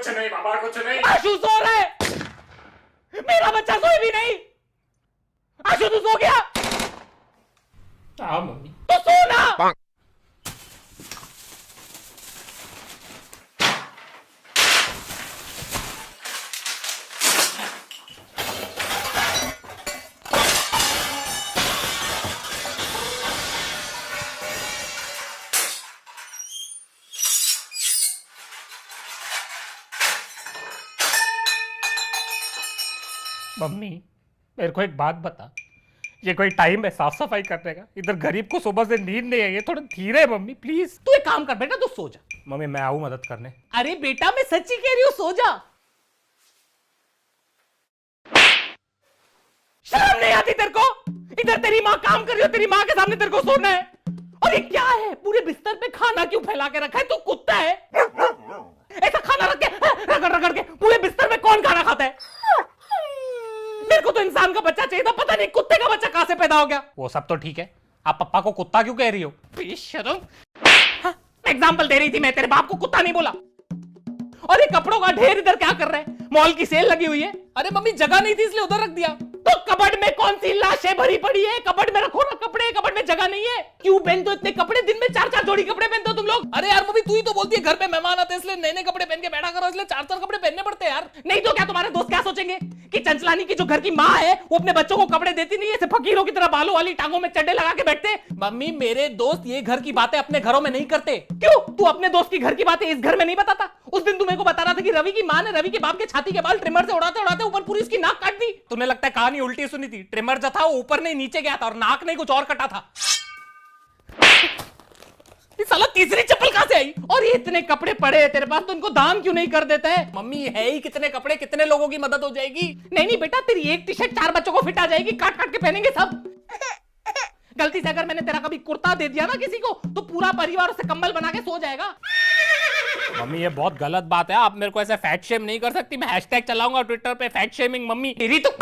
कुछ नहीं बाबा, कुछ नहीं। आशु सो रहा है, मेरा बच्चा सोए भी नहीं। आशु तू सो गया? हाँ मम्मी। तो सो ना। मम्मी मेरे को एक बात बता, ये कोई टाइम है साफ सफाई करने का? इधर गरीब को सुबह से नींद नहीं आई है, थोड़ा धीरे मम्मी प्लीज। तू एक काम कर बेटा, तू सो जा। मम्मी मैं आऊं मदद करने? अरे बेटा मैं सच्ची कह रही हूँ, सो जा। शर्म नहीं आती तेरे को? इधर तेरी माँ काम कर रही हो, तेरी माँ के सामने तेरे को सोना है। और ये क्या है, पूरे बिस्तर पे खाना क्यों फैला के रखा है? तू कुत्ता है? ऐसा खाना रख के रगड़ रगड़ के पूरे बिस्तर में कौन खाना खाता है? मेरे को तो इंसान का बच्चा चाहिए था, पता नहीं कुत्ते का बच्चा कहां से पैदा हो गया। वो सब तो ठीक है, आप पप्पा को कुत्ता क्यों कह रही हो? बेशर्म। एग्जाम्पल दे रही थी मैं, तेरे बाप को कुत्ता नहीं बोला। और ये कपड़ों का ढेर इधर क्या कर रहे हैं? मॉल की सेल लगी हुई है। अरे मम्मी जगह नहीं थी इसलिए उधर रख दिया। तो कबर्ड में कौन सी लाशें भरी पड़ी है? कबर्ड में रखो ना कपड़े, कबर्ड में जगह नहीं है। क्यों पहनते हो इतने कपड़े? दिन में 4-4 जोड़ी कपड़े पहनते हो तुम लोग। अरे यार मम्मी तू ही तो बोलती है घर पे मेहमान आते हैं इसलिए नए नए कपड़े पहन के बैठा करो, इसलिए 4-4 कपड़े पहनने पड़ते हैं यार। नहीं तो क्या तुम्हारे दोस्त क्या सोचेंगे कि चंचलानी की जो घर की माँ है वो अपने बच्चों को कपड़े देती नहीं है, ऐसे फकीरों की तरह बालों वाली टांगों में चड्डे लगा के बैठते। मम्मी मेरे दोस्त ये घर की बातें अपने घरों में नहीं करते। क्यों? तू अपने दोस्त की घर की बातें इस घर में नहीं बताता? उस दिन तू मेरे को बता रहा था कि रवि की माँ ने रवि के बाप के छाती के बाल ट्रिमर से उड़ाते उड़ाते ऊपर पूरी इसकी नाक काट दी। तुम्हें लगता है कहानी उल्टी सुनी थी? ट्रिमर जो था वो ऊपर नहीं नीचे गया था और नाक नहीं कुछ और कटा था। ये साला तीसरी चप्पल कहां से आई? और ये इतने कपड़े पड़े हैं तेरे पास तो इनको दान क्यों नहीं कर देता है? मम्मी है ही कितने कपड़े, कितने लोगों की मदद हो जाएगी। नहीं नहीं बेटा, तेरी एक टी शर्ट 4 बच्चों को फिट आ जाएगी, काट काट के पहनेंगे सब। गलती से अगर मैंने तेरा कभी कुर्ता दे दिया ना किसी को तो पूरा परिवार उसे कंबल बना के सो जाएगा। मम्मी ये बहुत गलत बात है, आप मेरे को ऐसे फैट शेम नहीं कर सकती। मैं हैशटैग चलाऊंगा ट्विटर पे, फैट शेमिंग मम्मी। तेरी तो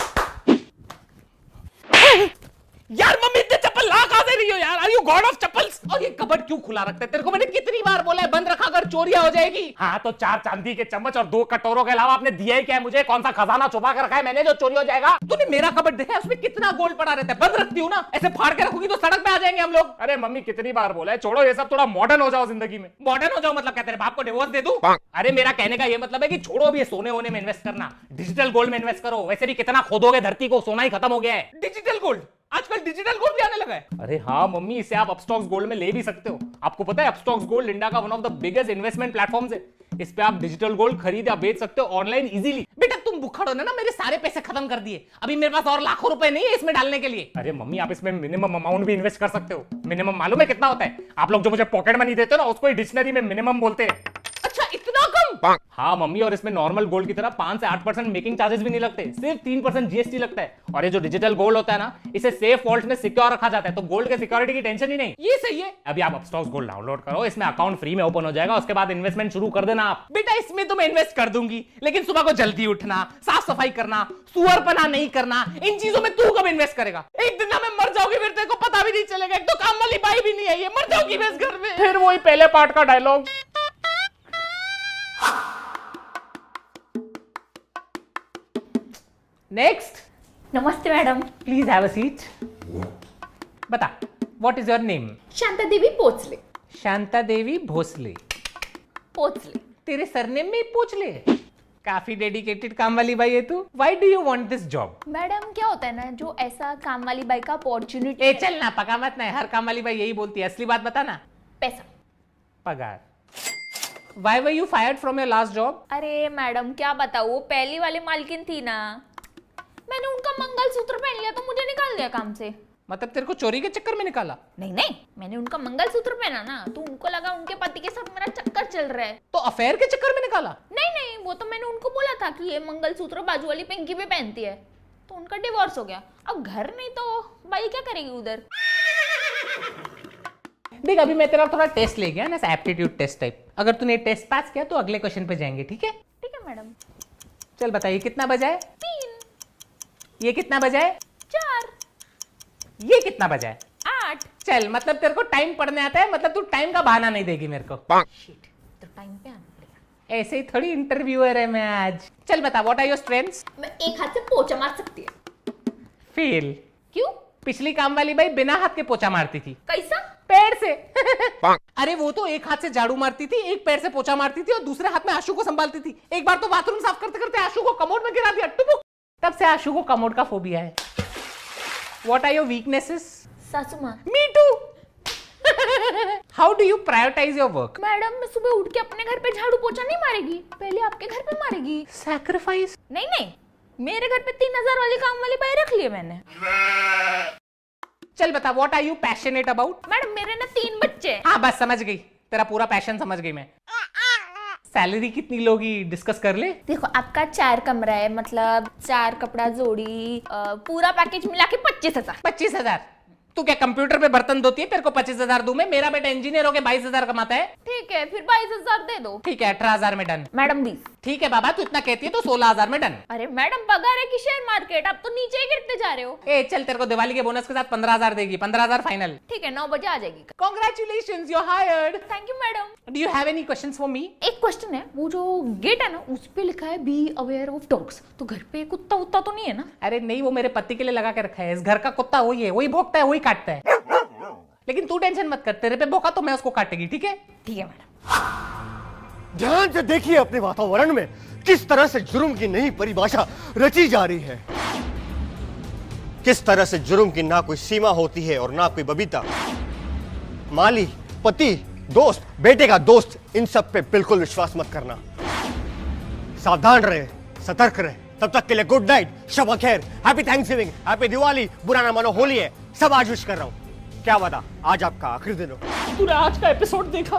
यार मम्मी इतने चप्पल ला कहां से रही हो यार? Are you god of chappals? और ये कबर्ड क्यों खुला रखते हैं? तेरे को मैंने कितनी बार बोला है बंद रखा कर, चोरियां हो जाएगी। हाँ तो 4 चांदी के चम्मच और 2 कटोरों के अलावा आपने दिया ही क्या है मुझे? कौन सा खजाना छुपा कर रखा है मैंने जो चोरी हो जाएगा? तूने मेरा कबर्ड देखा है? उसमें कितना गोल्ड पड़ा रहता है। बंद रखती हूँ ना, ऐसे फाड़ के रखूंगी तो सड़क पे आ जाएंगे हम लोग। अरे मम्मी कितनी बार बोला है, छोड़ो ये सब, थोड़ा मॉडर्न हो जाओ जिंदगी में। मॉडर्न हो जाओ मतलब क्या? तेरे बाप को डिवोर्स दे दूं? अरे मेरा कहने का ये मतलब है कि छोड़ो अभी सोने होने में इन्वेस्ट करना, डिजिटल गोल्ड में इन्वेस्ट करो। वैसे भी कितना खोदोगे धरती को, सोना ही खत्म हो गया है। Digital gold? आजकल डिजिटल गोल्ड भी आने लगा है। अरे हाँ मम्मी, इसे आप अपस्टॉक्स गोल्ड में ले भी सकते हो। आपको पता है अपस्टॉक्स गोल्ड इंडिया का one of the biggest investment platforms है। इस पे आप डिजिटल गोल्ड खरीद या बेच सकते हो ऑनलाइन इजीली। बेटा तुम बुखड़ो ना, मेरे सारे पैसे खत्म कर दिए। अभी मेरे पास और लाखों रुपए नहीं है इसमें डालने के लिए। अरे मम्मी आप इसमें मिनिमम अमाउंट भी इन्वेस्ट कर सकते हो। मिनिमम मालूम है कितना होता है? आप लोग जो मुझे पॉकेट मनी देते हो ना उसको डिक्शनरी में मिनिमम बोलते हैं। अच्छा इतना कम? हाँ मम्मी, और इसमें नॉर्मल गोल्ड की तरह 5 से 8% मेकिंग चार्जेस भी नहीं लगते, सिर्फ 3% जीएसटी लगता है। और ये जो डिजिटल गोल्ड होता है ना, इसे सेफ वॉल्ट में सिक्योर रखा जाता है, तो गोल्ड के सिक्योरिटी की टेंशन ही नहीं। ये सही है। अभी आप अपस्टॉक्स गोल्ड डाउनलोड करो, इसमें अकाउंट फ्री में ओपन हो जाएगा, उसके बाद इन्वेस्टमेंट शुरू कर देना आप। बेटा इसमें तो मैं इन्वेस्ट कर दूंगी, लेकिन सुबह को जल्दी उठना, साफ सफाई करना, सुअरपना नहीं करना, इन चीजों में तू कब इन्वेस्ट करेगा? एक दिन ना मैं मर जाऊंगी, फिर तेरे को पता भी नहीं चलेगा। एक तो काम वाली बाई भी नहीं आई है, मर जाऊंगी मैं इस घर में। फिर वही पहले पार्ट का डायलॉग। नेक्स्ट। नमस्ते madam. Please have a seat. बता, what is your name? Shanta Devi Pochle. Shanta देवी भोसले। पोचले। तेरे सरनेम में ही पूछ ले। काफी डेडिकेटेड काम वाली बाई है तू। Why do you want this job? Madam क्या होता है ना, जो ऐसा काम वाली बाई का अपॉर्चुनिटी। ए चल ना, पका मत ना, हर काम वाली बाई यही बोलती है। असली बात बता ना। पैसा। पगार। Why were you fired from your last job? अरे मैडम क्या बताऊँ, वो पहली वाली मालकिन थी ना, मैंने उनका मंगलसूत्र पहन लिया तो मुझे निकाल दिया काम से। मतलब तेरे को चोरी के चक्कर में निकाला? नहीं नहीं, मैंने उनका मंगलसूत्र पहना ना तो उनको लगा उनके पति के साथ मेरा चक्कर चल रहा है, तो अफेयर के चक्कर में निकाला? नहीं नहीं, वो तो मैंने उनको बोला था कि ये मंगलसूत्र बाजू वाली पिंकी भी पहनती है, तो उनका डिवोर्स हो गया। अब घर नहीं तो बाई क्या करेगी उधर। देख अभी मैं तेरा थोड़ा टेस्ट ले गया ना, एप्टीट्यूड टेस्ट टाइप। अगर तूने टेस्ट पास किया तो अगले क्वेश्चन पे जाएंगे, ठीक है? ठीक है मैडम। चल बताइए कितना बजा है? 3। ये कितना बजा है? 4। ये कितना बजा है? 8। चल मतलब तेरे को टाइम पढ़ने आता है, मतलब तू टाइम का बहाना नहीं देगी मेरे को। शिट, तो टाइम पे आना पड़ेगा। ऐसे ही थोड़ी इंटरव्यूअर है मैं आज। चल बता, व्हाट आर योर स्ट्रेंथ्स? मैं एक हाथ से पोछा मार सकती है। फेल। क्यों? पिछली काम वाली बाई बिना हाथ के पोछा मारती थी। कैसा? पैर से। अरे वो तो एक हाथ से झाड़ू मारती थी, एक पैर से पोछा मारती थी और दूसरे हाथ में आशु को संभालती थी। एक बार तो बाथरूम साफ करते करते आशु को कमोड में गिरा दिया, टुपुक। तब से आशु को कमोड का फोबिया है। What are your weaknesses? सासू माँ। Me too. How do you prioritise your work? Madam मैं सुबह उठ के अपने घर पे झाड़ू पोछा नहीं मारेगी, पहले आपके घर पे मारेगी। सैक्रिफाइस? नहीं नहीं, मेरे घर पे 3000 वाली काम वाली बाई रख लिए मैंने। चल बता, what are you passionate about? Madam मेरे ना 3 बच्चे हैं। हाँ बस समझ गई, तेरा पूरा पैशन समझ गई मैं। सैलरी कितनी लोगी डिस्कस कर ले। देखो आपका 4 कमरा है, मतलब 4 कपड़ा जोड़ी, पूरा पैकेज मिला के 25,000। 25,000? तू क्या कंप्यूटर पे बर्तन धोती है, तेरे को 25,000 दूं मैं? मेरा बेटा इंजीनियर होके 22,000 कमाता है। ठीक है फिर 22,000 दे दो। ठीक है 18,000 में डन। मैडम 20। ठीक है बाबा, तू इतना कहती है तो 16,000 में डन। अरे मैडम पगार है कि शेयर मार्केट, आप तो नीचे ही गिरते जा रहे हो। ए चल, तेरे को दिवाली के बोनस के साथ 15,000 देगी। 15,000 फाइनल। ठीक है 9 बजे आ जाएगी। Congratulations, you're hired. Thank you madam. Do you have any questions for me? एक क्वेश्चन है, वो जो गेट है ना उस पे लिखा है बी अवेयर ऑफ डॉग्स, तो घर पे कुत्ता उत्ता तो नहीं है ना? अरे नहीं, वो मेरे पति के लिए लगा के रखा है। इस घर का कुत्ता वही है, वही भौंकता है, वही काटता है। लेकिन तू टेंशन मत कर, तेरे पे भौंका तो मैं उसको काटेगी। ठीक है? ठीक है मैडम। ध्यान से देखिए अपने वातावरण में किस तरह से जुर्म की नई परिभाषा रची जा रही है। किस तरह से जुर्म की ना कोई सीमा होती है और ना कोई बबीता। माली, पति, दोस्त, बेटे का दोस्त, इन सब पे बिल्कुल विश्वास मत करना। सावधान रहे, सतर्क रहे। तब तक के लिए गुड नाइट, शब खैर, हैप्पी थैंक्सगिविंग, हैप्पी दिवाली, बुरा ना मानो होली है, सब आज विश कर रहा हूं। क्या बता, आज आपका आखिरी दिन हो। तूने आज का एपिसोड देखा?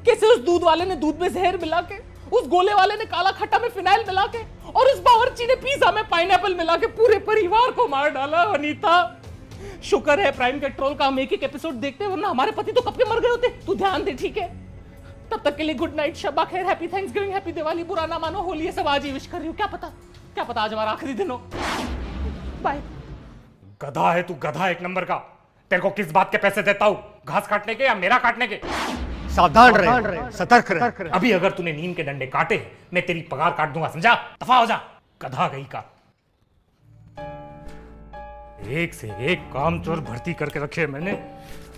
कैसे उस दूध वाले ने दूध में जहर मिला के, उस गोले वाले ने काला खट्टा में फिनाइल मिला के, और उस बावर्ची ने पिज्जा में पाइनएप्पल मिला के पूरे परिवार को मार डाला। अनीता शुक्र है प्राइम कंट्रोल का हम एक एक एपिसोड देखते, वरना हमारे पति तो कब के मर गए होते। तू ध्यान दे, ठीक है? तब तक के लिए गुड नाइट, शब्बा खैर, हैप्पी थैंक्सगिविंग, हैप्पी दिवाली, बुरा ना मानो होली है, सब आज ही विश कर रही हूँ। क्या पता आज हमारा आखिरी दिन हो। बाय। गधा है तू, गधा एक नंबर का। तेरे को किस बात के पैसे देता हूँ, घास काटने के या मेरा काटने के? सावधान रहे, सतर्क रहे। अभी अगर तूने नीम के डंडे काटे, मैं तेरी पगार काट दूंगा, समझा? दफा हो जा, गधा गई का। एक से एक कामचोर भर्ती करके रखे मैंने,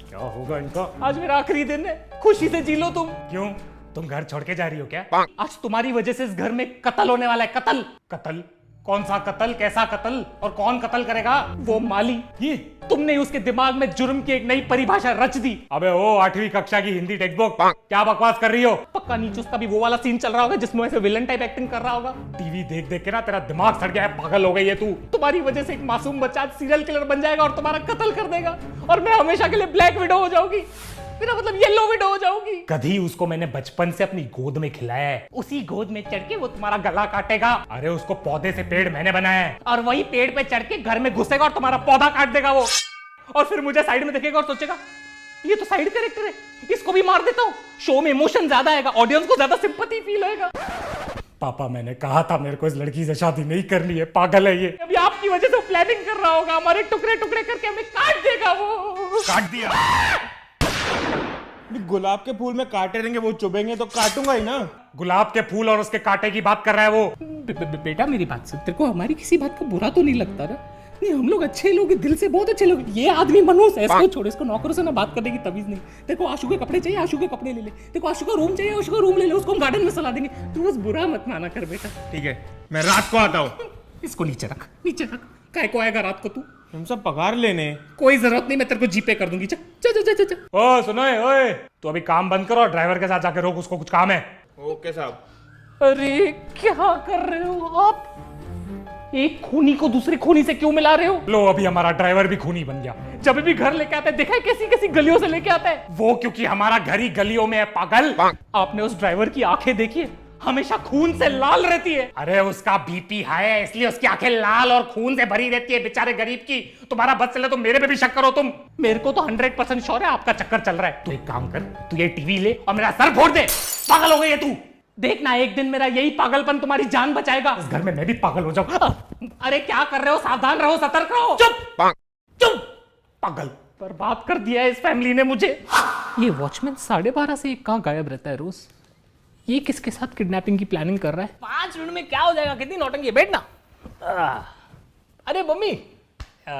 क्या होगा इनका? आज मेरा आखिरी दिन है, खुशी से जी लो तुम। क्यों, तुम घर छोड़ के जा रही हो क्या? आज तुम्हारी वजह से इस घर में कत्ल होने वाला है। कत्ल। कत्ल? कौन सा कत्ल, कैसा कत्ल, और कौन कत्ल करेगा? वो माली, ये तुमने उसके दिमाग में जुर्म की एक नई परिभाषा रच दी। अबे ओ 8वीं कक्षा की हिंदी टेक्स्ट बुक, क्या बकवास कर रही हो? पक्का नीचे उसका भी वो वाला सीन चल रहा होगा जिसमें ऐसे विलन टाइप एक्टिंग कर रहा होगा। टीवी देख देख के ना तेरा दिमाग सड़ गया है, पागल हो गई है तू। तुम्हारी वजह से एक मासूम बच्चा सीरियल किलर बन जाएगा और तुम्हारा कत्ल कर देगा, और मैं हमेशा के लिए ब्लैक विडो हो जाऊंगी। मेरा मतलब येलो विडो हो जाऊंगी। कभी उसको मैंने बचपन से अपनी गोद में खिलाया है, उसी गोद में चढ़ के वो तुम्हारा गला काटेगा। अरे उसको पौधे से पेड़ मैंने बनाया है, और वही पेड़ पे चढ़ के घर में घुसेगा और तुम्हारा पौधा काट देगा वो। और फिर मुझे साइड में देखेगा और सोचेगा ये तो साइड कैरेक्टर है, इसको भी मार देता हूँ। शो में इमोशन ज्यादा आएगा, ऑडियंस को ज्यादा सिंपैथी फील होएगा। पापा मैंने कहा था मेरे को इस लड़की से शादी नहीं करनी है, पागल है ये। अभी आपकी वजह से प्लानिंग कर रहा होगा, हमारे टुकड़े टुकड़े करके हमें काट देगा वो। काट दिया। गुलाब के फूल में कांटे रहेंगे, वो चुभेंगे तो काटूंगा ही ना। गुलाब के फूल और उसके कांटे की बात कर रहा है वो। बेटा मेरी बात सुन, तेरे को हमारी किसी बात का बुरा तो नहीं लगता ना? नहीं, हम लोग अच्छे लोग, दिल से बहुत अच्छे लोग। ये आदमी मनोज है, इसको छोड़, इसको नौकरों से ना बात करने की तमीज नहीं। तेरे को आशु के कपड़े चाहिए, आशु के कपड़े ले ले। तेरे को आशु का रूम चाहिए, आशु का रूम ले ले। उसको हम गार्डन में सला देंगे। तू बस बुरा मत माना कर बेटा। ठीक है, मैं रात को आता हूँ। इसको नीचे रख, नीचे रख। काय को आएगा रात को तू? हम सब पगार लेने। कोई जरूरत नहीं, मैं तेरे को जीपे कर दूंगी। चल चल चल चल। ओ सुनो, ओए तू अभी काम बंद करो, ड्राइवर के साथ जाके रोक, उसको कुछ काम है। ओके साहब। अरे क्या कर रहे हो आप? एक खूनी को दूसरे खूनी से क्यों मिला रहे हो? लो अभी हमारा ड्राइवर भी खूनी बन गया। जब भी घर लेके आता है, देखा है कैसी कैसी गलियों से लेके आता है वो, क्योंकि हमारा घर ही गलियों में है, पागल। आपने उस ड्राइवर की आंखें देखी है? हमेशा खून से लाल रहती है। अरे उसका बीपी हाई है, इसलिए उसकी आंखें लाल और खून से भरी रहती है, बेचारे गरीब की। तुम्हारा बस चले तो मेरे पे भी शक करो तुम। मेरे को तो 100% श्योर है आपका चक्कर चल रहा है। तू एक काम कर, तू ये टीवी ले और मेरा सर फोड़ दे। पागल हो गई है तू। देखना एक दिन मेरा यही पागलपन तुम्हारी जान बचाएगा। इस घर में मैं भी पागल हो जाऊं। अरे क्या कर रहे हो? सावधान रहो, सतर्क रहो। चुप चुप, पागल। बर्बाद कर दिया है इस फैमिली ने मुझे। ये वॉचमैन 12:30 से कहाँ गायब रहता है रोज? ये किसके साथ किडनैपिंग की प्लानिंग कर रहा है? 5 मिनट में क्या हो जाएगा? कितनी नौटंकी है, बैठना। अरे मम्मी,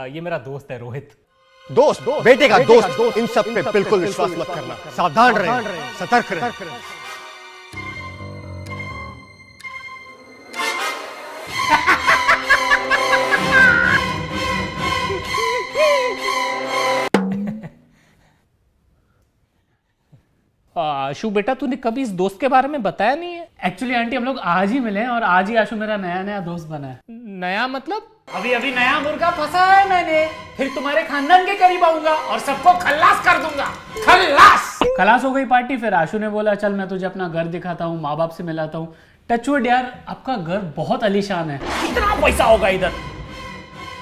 ये मेरा दोस्त है रोहित। दोस्त बेटे का दोस्त, इन सब पे बिल्कुल विश्वास मत करना, सावधान रहे, सतर्क रहे। आशु बेटा, तूने कभी इस दोस्त के बारे में बताया नहीं है। एक्चुअली आंटी हम लोग आज ही मिले हैं और आज ही आशु मेरा नया नया दोस्त बना है। नया मतलब? अभी अभी नया मुर्गा फंसा है मैंने, फिर तुम्हारे खानदान के करीब आऊंगा और सबको खल्लास कर दूंगा। खलास हो गई पार्टी, फिर आशु ने बोला चल मैं तुझे अपना घर दिखाता हूँ, माँ बाप से मिलाता हूँ। टचवुड यार, आपका घर बहुत आलीशान है। कितना पैसा होगा इधर?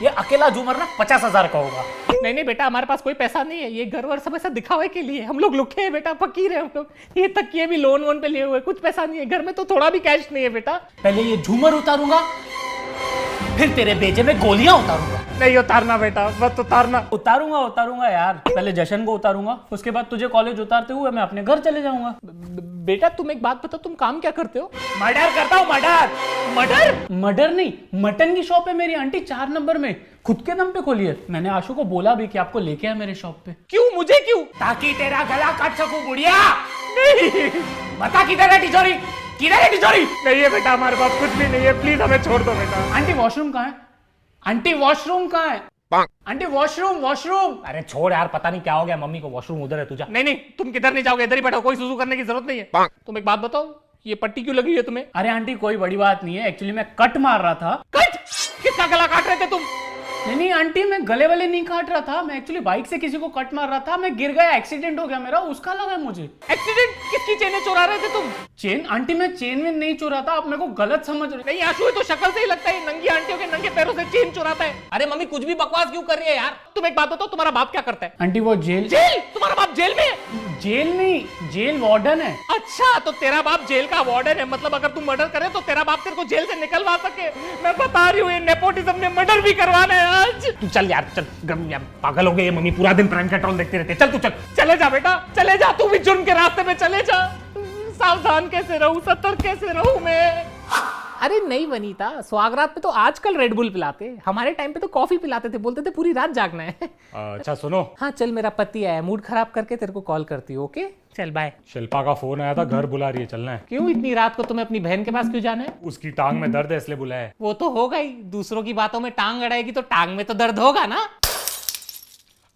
ये अकेला झूमर ना 50,000 का होगा। नहीं बेटा, हमारे पास कोई पैसा नहीं है, ये घर वर सब ऐसा दिखावे के लिए। हम लोग लुखे हैं बेटा, फकीर है हम लोग। ये तकिए भी लोन वोन पे लिए हुए, कुछ पैसा नहीं है घर में, तो थोड़ा भी कैश नहीं है बेटा। पहले ये झूमर उतारूंगा, फिर तेरे बेजे में गोलियां उतारूंगा। नहीं उतारना बेटा, मत उतारना। उतारूंगा यार, पहले जशन को उतारूंगा, उसके बाद तुझे कॉलेज उतारते हुए मैं अपने घर चले जाऊंगा। बेटा तुम एक बात बताओ, तुम काम क्या करते हो? मर्डर करता हूँ। मर्डर नहीं, मटन की शॉप है मेरी आंटी 4 नंबर में, खुद के दम पे खोली है। मैंने आशु को बोला भी कि आपको लेके आए मेरे शॉप पे। क्यों? मुझे क्यों? ताकि तेरा गला काट सकूं बुढ़िया। नहीं बता किधर है तिजोरी, किधर है तिजोरी? नहीं है बेटा, हमारे पास कुछ भी नहीं है, प्लीज हमें छोड़ दो बेटा। आंटी वॉशरूम कहाँ है? आंटी वॉशरूम कहाँ है? Aunty washroom. अरे छोड़ यार, पता नहीं क्या हो गया मम्मी को, वॉशरूम उधर है तुझा। नहीं तुम किधर नहीं जाओगे, इधर ही बैठो, कोई सुसु करने की जरूरत नहीं है। तुम एक बात बताओ, ये पट्टी क्यों लगी है तुम्हें? अरे आंटी कोई बड़ी बात नहीं है, एक्चुअली मैं कट मार रहा था। कट? किसका गला काट रहे थे तुम? नहीं आंटी, मैं गले वाले नहीं काट रहा था, मैं एक्चुअली बाइक से किसी को कट मार रहा था, मैं गिर गया, एक्सीडेंट हो गया मेरा, उसका लगा मुझे। एक्सीडेंट? किसकी चेनें चुरा रहे थे तुम? चेन? आंटी मैं चेन में नहीं चुरा था, आप मेरे को गलत समझ रहे। नहीं आशु, तो शक्ल से ही लगता है नंगी आंटियों के नंगे पैरों से चेन चुराता है। अरे मम्मी कुछ भी बकवास क्यों कर रही है यार? तुम एक बात बताओ, तुम्हारा बाप क्या करता है? आंटी वो जेल तुम्हारा बाप जेल में है? जेल नहीं, जेल वार्डन है। अच्छा, तो तेरा बाप जेल का वार्डन है, मतलब अगर तुम मर्डर करे तो तेरा बाप तेरे को जेल से निकलवा सके। मैं बता रही हूँ, ये नेपोटिज्म ने मर्डर भी करवाना है आज। तू चल यार, चल, यार पागल हो गए ये मम्मी, पूरा दिन प्राइम पेट्रोल देखते रहते। चल तू चले जा बेटा, चले जा, तू भी जुर्म के रास्ते में चले जा। सावधान कैसे रहूं, सतर्क कैसे रहूं मैं? अरे नहीं वनीता, स्वागरात पे तो आजकल रेड बुल पिलाते, हमारे टाइम पे तो कॉफी पिलाते थे, बोलते थे पूरी रात जागना है। अच्छा सुनो, हाँ चल, मेरा पति आया, मूड खराब करके तेरे को कॉल करती हूँ। ओके चल बाय। शिल्पा का फोन आया था, घर बुला रही है, चलना है। क्यों इतनी रात को तुम्हें अपनी बहन के पास क्यों जाना है? उसकी टांग में दर्द है इसलिए बुलाया है। वो तो होगा ही, दूसरों की बातों में टांग अड़ाएगी तो टांग में तो दर्द होगा ना।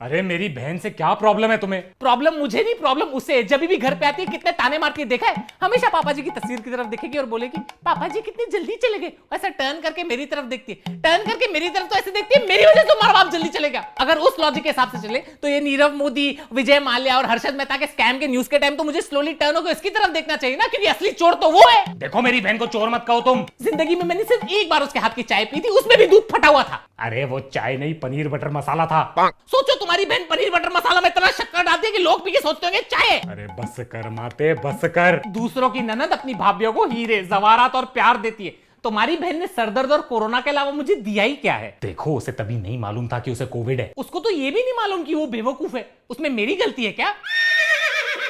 अरे मेरी बहन से क्या प्रॉब्लम है तुम्हें? प्रॉब्लम मुझे नहीं, प्रॉब्लम उसे। जब भी घर पे आती है कितने ताने मारती है, देखा है? हमेशा पापा जी की तस्वीर की तरफ देखेगी और बोलेगी पापा जी कितनी जल्दी चले गए, ऐसा टर्न करके मेरी तरफ देखती है, टर्न करके मेरी तरफ तो ऐसे देखती है मेरी वजह से तुम्हारा बाप जल्दी चलेगा। अगर उस लॉजिक के हिसाब से चले तो ये नीरव मोदी, विजय माल्या और हर्षद मेहता के स्कैम के न्यूज के टाइम तो मुझे स्लोली टर्न होकर इसकी तरफ देखना चाहिए ना, क्योंकि असली चोर तो वो है। देखो मेरी बहन को चोर मत कहो तुम। जिंदगी में मैंने सिर्फ एक बार उसके हाथ की चाय पी थी, उसमें भी दूध फटा हुआ था। अरे वो चाय नहीं, पनीर बटर मसाला था। सोचो तुम्हारी बहन पनीर बटर मसाला में इतना शक्कर डालती है कि लोग पी के सोचते होंगे चाय। अरे बस कर माते, बस कर। दूसरों की ननद अपनी भाभीियों को हीरे जवारात और प्यार देती है, तुम्हारी बहन ने सरदर्द और कोरोना के अलावा मुझे दिया ही क्या है? देखो उसे तभी नहीं मालूम था कि उसे कोविड है। उसको तो ये भी नहीं मालूम कि वो बेवकूफ है, उसमें मेरी गलती है क्या?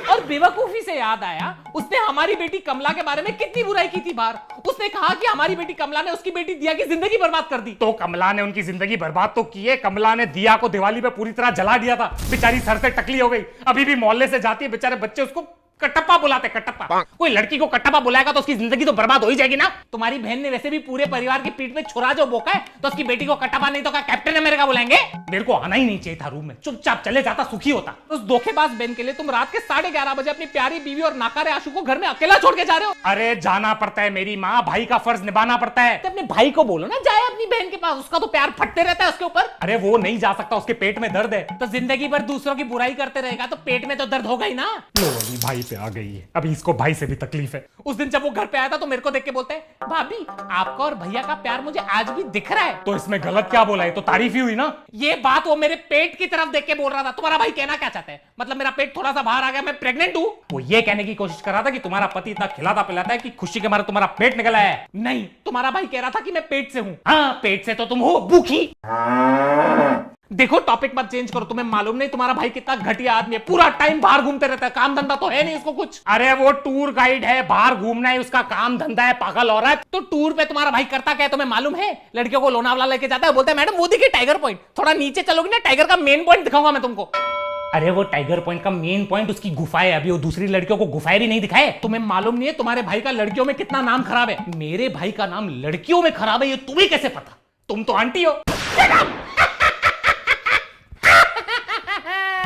और बेवकूफी से याद आया, उसने हमारी बेटी कमला के बारे में कितनी बुराई की थी बाहर। उसने कहा कि हमारी बेटी कमला ने उसकी बेटी दिया की जिंदगी बर्बाद कर दी। तो कमला ने उनकी जिंदगी बर्बाद तो की है। कमला ने दिया को दिवाली पे पूरी तरह जला दिया था, बेचारी सर से टकली हो गई, अभी भी मोहल्ले से जाती है, बेचारे बच्चे उसको कटप्पा बुलाते, कटप्पा। कोई लड़की को कटप्पा बुलाएगा तो उसकी जिंदगी तो बर्बाद हो ही जाएगी ना। तुम्हारी बहन ने वैसे भी पूरे परिवार की पीठ पे छुरा जो बोका है, तो उसकी बेटी को कटप्पा नहीं तो क्या कैप्टन अमेरिका बुलाएंगे? मेरे को आना ही नहीं चाहिए था रूम में, चुपचाप चले जाता, सुखी होता। उस धोखेबाज बहन के लिए तुम रात के 11:30 बजे अपनी प्यारी बीवी और नाकारे आशु को घर में अकेला छोड़ के जा रहे हो। अरे जाना पड़ता है मेरी माँ, भाई का फर्ज निभाना पड़ता है। तो अपने भाई को बोलो ना जाए अपनी बहन के पास, उसका तो प्यार फटते रहता है उसके ऊपर। अरे वो नहीं जा सकता, उसके पेट में दर्द है। तो जिंदगी भर दूसरों की बुराई करते रहेगा तो पेट में तो दर्द होगा ही ना। लो अली भाई पे आ गई है, अभी इसको भाई से भी तकलीफ है। उस दिन जब वो घर पे आया था तो मेरे को देख के बोलते हैं भाभी आपका और भैया का प्यार मुझे आज भी दिख रहा है। तो इसमें गलत क्या बोला है? तो तारीफ ही हुई ना। ये बात वो मेरे पेट की तरफ देख के बोल रहा था। तुम्हारा भाई कहना क्या चाहता है? मतलब मेरा पेट थोड़ा सा बाहर आ गया, मैं प्रेग्नेंट हूं? वो ये कहने की कोशिश कर रहा था कि तुम्हारा पति इतना खिलाता पिलाता है कि खुशी के मारे तुम्हारा पेट निकला है। नहीं, तुम्हारा भाई कह रहा था कि मैं पेट से हूं। हाँ पेट से तो तुम हो भूखी। देखो टॉपिक मत चेंज करो, तुम्हें मालूम नहीं तुम्हारा भाई कितना घटिया आदमी है, पूरा टाइम बाहर घूमते रहता है, काम धंधा तो है नहीं इसको कुछ। अरे वो टूर गाइड है, बाहर घूमना है उसका काम धंधा है, पागल औरत। तो टूर पे तुम्हारा भाई करता क्या है तुम्हें मालूम है? लड़कियों को लोनावला लेके जाता है, बोलता है मैडम वो देखिए टाइगर पॉइंट, थोड़ा नीचे चलोगी ना टाइगर का मेन पॉइंट दिखाऊंगा मैं तुमको। अरे वो टाइगर पॉइंट का मेन पॉइंट उसकी गुफा है, अभी वो दूसरी लड़कियों को गुफाएं भी नहीं दिखाए। तुम्हें मालूम नहीं है तुम्हारे भाई का लड़कियों में कितना नाम खराब है? मेरे भाई का नाम लड़कियों में खराब है, ये तुम्हें कैसे पता? तुम तो आंटी हो।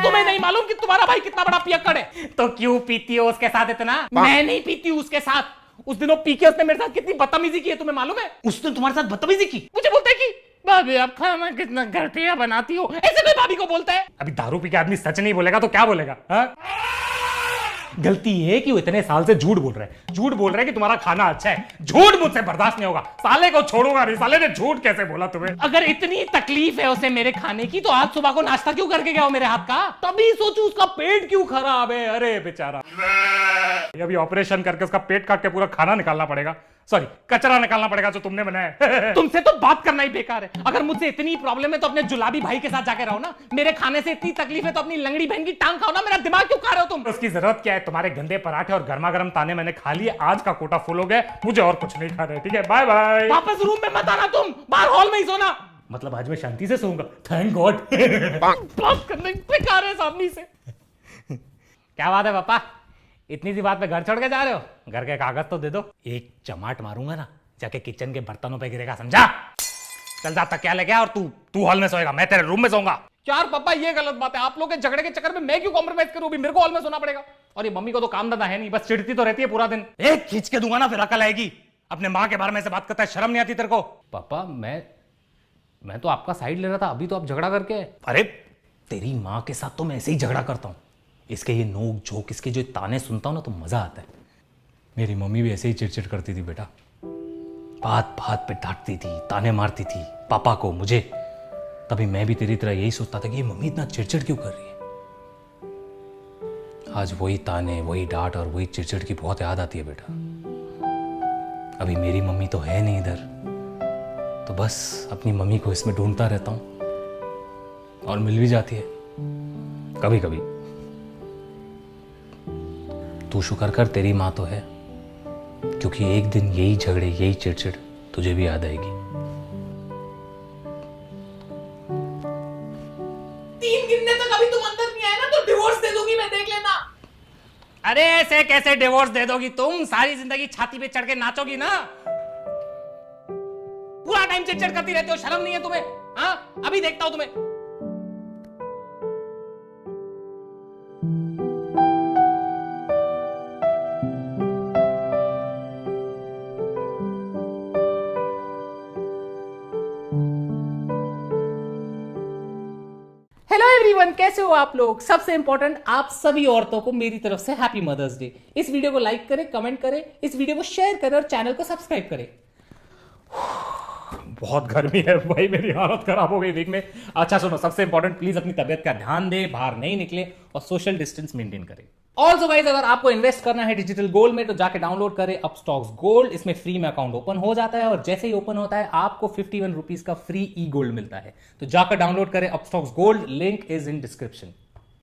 तुम्हें नहीं मालूम कि तुम्हारा भाई कितना बड़ा पियक्कड़ है? तो क्यों पीती हो उसके साथ इतना? मैं नहीं पीती हूं उसके साथ। उस दिनों पी के उसने मेरे साथ कितनी बदतमीजी की है तुम्हें मालूम है? उसने तुम्हारे साथ बदतमीजी की? मुझे बोलता है कि भाभी आप खाना कितना घटिया बनाती हो, ऐसे कोई भाभी को बोलता है? अभी दारू पी के आदमी सच नहीं बोलेगा तो क्या बोलेगा? हाँ? गलती ये है कि वो इतने साल से झूठ बोल रहे हैं, झूठ बोल रहे हैं कि तुम्हारा खाना अच्छा है। झूठ मुझसे बर्दाश्त नहीं होगा, साले को छोड़ूंगा नहीं। साले ने झूठ कैसे बोला तुम्हें? अगर इतनी तकलीफ है उसे मेरे खाने की तो आज सुबह को नाश्ता क्यों करके गया हो मेरे हाथ का? तभी सोचू उसका पेट क्यों खराब है। अरे बेचारा, अभी ऑपरेशन करके उसका पेट काट के पूरा खाना निकालना पड़ेगा, सॉरी कचरा निकालना पड़ेगा जो तुमने बनाया। तुमसे तो बात करना ही बेकार है। अगर मुझसे इतनी प्रॉब्लम है तो अपने जुलाबी भाई के साथ जाके रहो ना। मेरे खाने से इतनी तकलीफ है तो अपनी लंगड़ी बहन की टांग खाओ ना। मेरा दिमाग क्यों खा रहे हो तुम? उसकी जरूरत क्या है? तुम्हारे गंदे पराठे और गर्मा गर्म ताने मैंने खा लिए, आज का कोटा फुल हो गया, मुझे और कुछ नहीं खाना है। ठीक है, बाय बाय। वापस रूम में मत आना, तुम बाहर हॉल में ही सोना। मतलब आज मैं शांति से सोऊंगा, थैंक गॉड। बात करने बेकार है इस आदमी से। क्या बात है पापा, इतनी सी बात पे घर छोड़ के जा रहे हो? घर के कागज तो दे दो। एक चमाट मारूंगा ना, जाके किचन के बर्तनों पे गिरेगा, समझा? चल जा तकिया लेके आ और तू हॉल में सोएगा, मैं तेरे रूम में सोऊंगा। यार पापा ये गलत बात है, आप लोग के झगड़े के चक्कर में मैं क्यों कॉम्प्रोमाइज करूं? भी मेरे को हॉल में सोना पड़ेगा। और ये मम्मी को तो काम धंधा है नहीं, बस चिढ़ती तो रहती है पूरा दिन। एक खींच के दूंगा ना फिर अकल आएगी। अपने माँ के बारे में से बात करता है, शर्म नहीं आती तेरे को? पापा मैं तो आपका साइड ले रहा था, अभी तो आप झगड़ा करके। अरे तेरी माँ के साथ तो मैं ऐसे ही झगड़ा करता हूँ, इसके ये नोक झोंक, इसके जो ताने सुनता हूं ना तो मजा आता है। मेरी मम्मी भी ऐसे ही चिड़चिड़ करती थी बेटा, बात बात पे डांटती थी, ताने मारती थी पापा को, मुझे। तभी मैं भी तेरी तरह यही सोचता था कि ये मम्मी इतना चिड़चिड़ क्यों कर रही है। आज वही ताने, वही डांट और वही चिड़चिड़ की बहुत याद आती है बेटा। अभी मेरी मम्मी तो है नहीं इधर, तो बस अपनी मम्मी को इसमें ढूंढता रहता हूं और मिल भी जाती है कभी कभी। तू शुक्र कर तेरी माँ तो है, क्योंकि एक दिन यही झगड़े, यही चिड़चिड़ तुझे भी याद आएगी। 3 गिनने तक अभी तुम अंदर नहीं आए ना तो डिवोर्स दे दूंगी मैं, देख लेना। अरे ऐसे कैसे डिवोर्स दे दोगी तुम? सारी जिंदगी छाती पे चढ़ के नाचोगी ना। पूरा टाइम चिड़चिड़ करती रहते हो, शर्म नहीं है तुम्हें? हाँ अभी देखता हूं तुम्हें। हेलो एवरीवन, कैसे हो आप लोग? सबसे इंपॉर्टेंट, आप सभी औरतों को मेरी तरफ से हैप्पी मदर्स डे। इस वीडियो को लाइक करें, कमेंट करें, इस वीडियो को शेयर करें और चैनल को सब्सक्राइब करें। बहुत गर्मी है भाई, मेरी हालत खराब हो गई वीक में। अच्छा सुनो, सबसे इंपॉर्टेंट, प्लीज अपनी तबियत का ध्यान दे, बाहर नहीं निकले और सोशल डिस्टेंस मेंटेन करें। ऑल्सो गाइस, अगर आपको इन्वेस्ट करना है डिजिटल गोल्ड में तो जाके डाउनलोड करें अपस्टॉक्स गोल्ड। इसमें फ्री में अकाउंट ओपन हो जाता है और जैसे ही ओपन होता है आपको 51 रुपीज का फ्री ई गोल्ड मिलता है। तो जाकर डाउनलोड करें Upstox gold, link is in description.